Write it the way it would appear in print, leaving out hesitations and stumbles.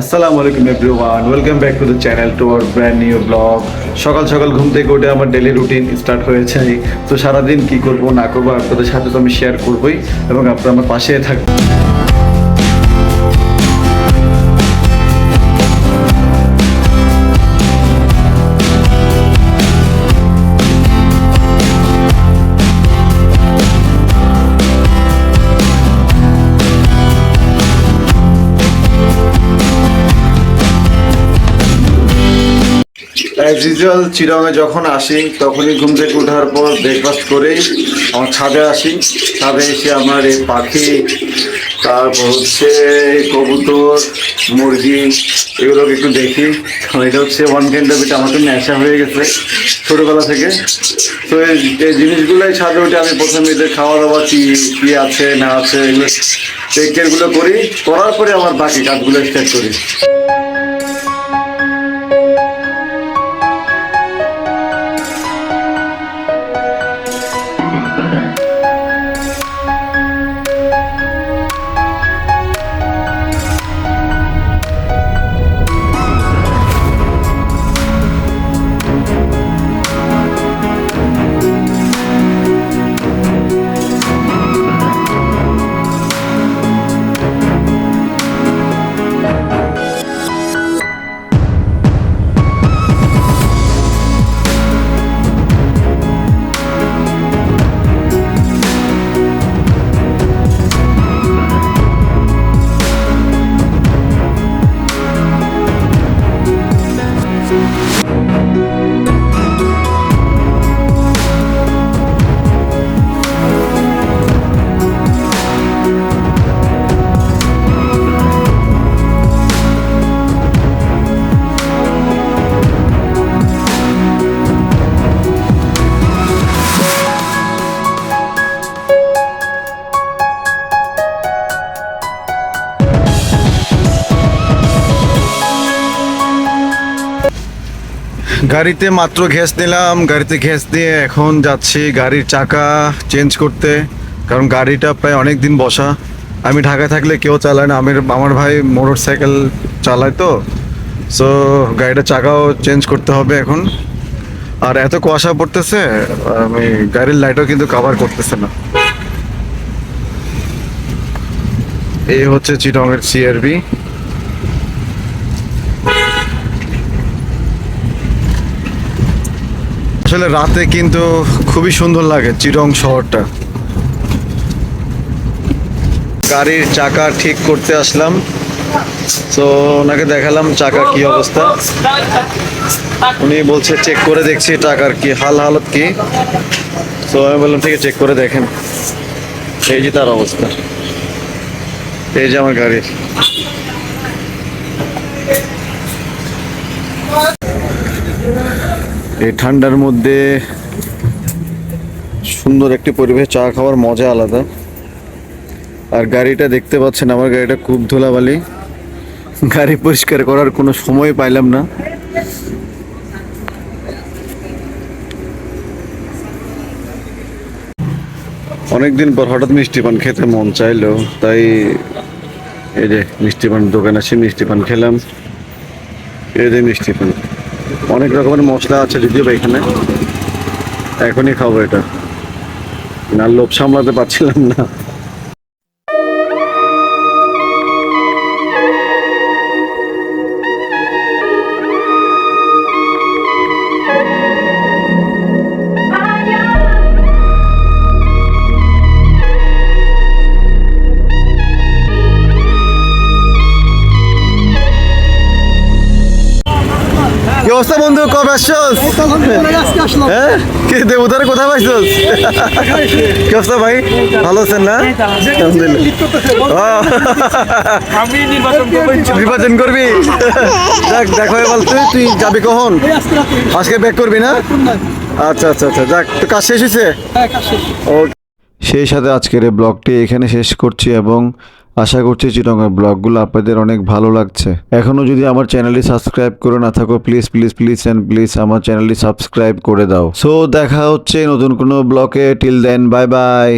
আসসালামু আলাইকুম everyone, welcome back to the channel to our brand new blog. সকাল সকাল ঘুম থেকে উঠে আমার ডেলি রুটিন স্টার্ট হয়েছে। তো সারাদিন কি করব না করবো আপনাদের সাথে তো আমি শেয়ার করবই এবং আপনারা আমার পাশে থাকবেন। অ্যাজ ইউজুয়াল চিরঙে যখন আসি তখনই ঘুম থেকে ওঠার পর ব্রেকফাস্ট করেই আমার ছাদে আসি। ছাদে এসে আমার এই পাখি, তারপর হচ্ছে কবুতর, মুরগি, এগুলোকে একটু দেখি। এটা হচ্ছে ওয়ান কাইন্ড অফ, এটা আমার তো নেশা হয়ে গেছে ছোটোবেলা থেকে। তো এই জিনিসগুলোই ছাদে উঠে আমি প্রথমে এদের খাওয়া দাওয়া কী আছে না আছে এগুলো টেক কেয়ারগুলো করার পরে আমার বাকি কাজগুলো স্টার্ট করি। গাড়িতে মাত্র ঘ্যাস দিলাম, গাড়িতে ঘ্যাস দিয়ে এখন যাচ্ছি গাড়ির চাকা চেঞ্জ করতে, কারণ গাড়িটা প্রায় অনেক দিন বসা। আমি ঢাকায় থাকলে কেউ চালায় না, আমার ভাই মোটর সাইকেল চালায়, তো সো গাড়িটা চাকাও চেঞ্জ করতে হবে এখন। আর এত কুয়াশা পড়তেছে, আমি গাড়ির লাইটও কিন্তু কভার করতেছে না। এই হচ্ছে চিটংয়ের সিআরবি। আসলে রাতে কিন্তু খুবই সুন্দর লাগে চিটং শহরটা। গাড়ির চাকা ঠিক করতে আসলাম, তো ওনাকে দেখালাম চাকা কি অবস্থা। উনি বলছে চেক করে দেখছি টাকার কি হালত কি। তো আমি বললাম ঠিক আছে, চেক করে দেখেন। এই যে তার অবস্থা, এই যে আমার গাড়ির। এই ঠান্ডার মধ্যে সুন্দর একটি পরিবেশ, চা খাওয়ার মজা আলাদা। আর গাড়িটা দেখতে পাচ্ছেন, আমার গাড়িটা খুব ধুলাবালি, গাড়ি পরিষ্কার করার কোনো সময় পাইলাম না। অনেকদিন পর হঠাৎ মিষ্টি পান খেতে মন চাইলো, তাই এই যে মিষ্টি পান দোকান আছে, মিষ্টি পান খেলাম। এই যে মিষ্টি পান, অনেক রকমের মশলা আছে যদিও বা এখানে, এখনই খাবো এটা, না লোভ সামলাতে পারছিলাম না। কি অবস্থা বন্ধু, কবে আসছস? হ্যাঁ, কি দেবতারে কোথায় পাইছস? কি অবস্থা ভাই, ভালো আছেন না? নির্বাচন করবি? যাক, দেখা হয়ে বল। তুই যাবি কখন? আজকে ব্যাক করবি না? আচ্ছা আচ্ছা আচ্ছা, যাক, তো কাজ শেষ হয়েছে? সেই সাথে আজকের এই ব্লগটি এখানে শেষ করছি এবং আশা করছি চিটংয়ের ব্লগগুলো আপনাদের অনেক ভালো লাগছে। এখনও যদি আমার চ্যানেলটি সাবস্ক্রাইব করে না থাকো, please please please and please আমার চ্যানেলটি সাবস্ক্রাইব করে দাও। সো দেখা হচ্ছে নতুন কোনো ব্লগে। Till then, bye by.